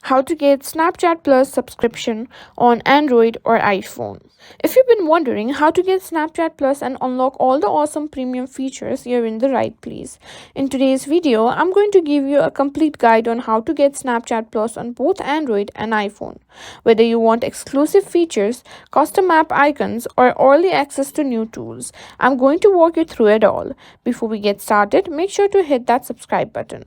How to get Snapchat Plus subscription on Android or iPhone. If you've been wondering how to get Snapchat Plus and unlock all the awesome premium features, you're in the right place. In today's video, I'm going to give you a complete guide on how to get Snapchat Plus on both Android and iPhone. Whether you want exclusive features, custom app icons, or early access to new tools, I'm going to walk you through it all. Before we get started, make sure to hit that subscribe button.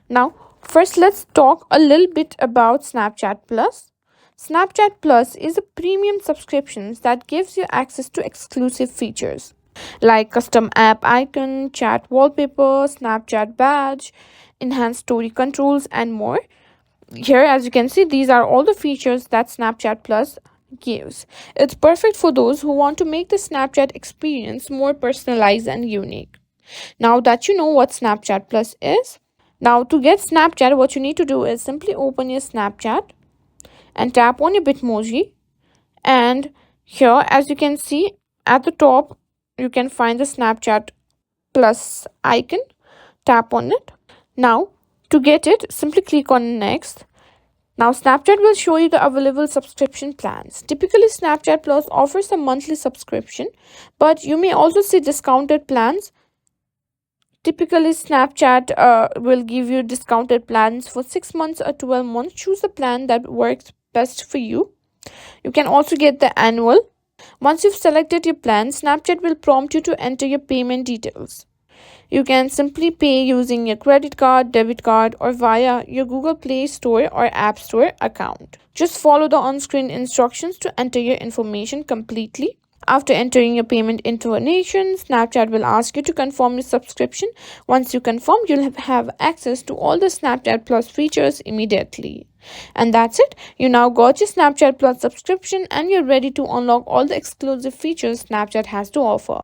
Now, first let's talk a little bit about Snapchat Plus. Snapchat Plus is a premium subscription that gives you access to exclusive features like custom app icon, chat wallpaper, Snapchat badge, enhanced story controls, and more. Here, as you can see, these are all the features that Snapchat Plus gives. It's perfect for those who want to make the Snapchat experience more personalized and unique. Now that you know what Snapchat Plus is, now to get Snapchat, what you need to do is simply open your Snapchat and tap on your Bitmoji. And here, as you can see at the top, you can find the Snapchat Plus icon. Tap on it. Now, to get it, simply click on Next. Now, Snapchat will show you the available subscription plans. Typically, Snapchat Plus offers a monthly subscription, but you may also see discounted plans. Typically, Snapchat will give you discounted plans for 6 months or 12 months. Choose a plan that works best for you. You can also get the annual. Once you've selected your plan, Snapchat will prompt you to enter your payment details. You can simply pay using your credit card, debit card, or via your Google Play Store or App Store account. Just follow the on-screen instructions to enter your information completely. After entering your payment information, Snapchat will ask you to confirm your subscription. Once you confirm, you'll have access to all the Snapchat Plus features immediately. And that's it. You now got your Snapchat Plus subscription and you're ready to unlock all the exclusive features Snapchat has to offer.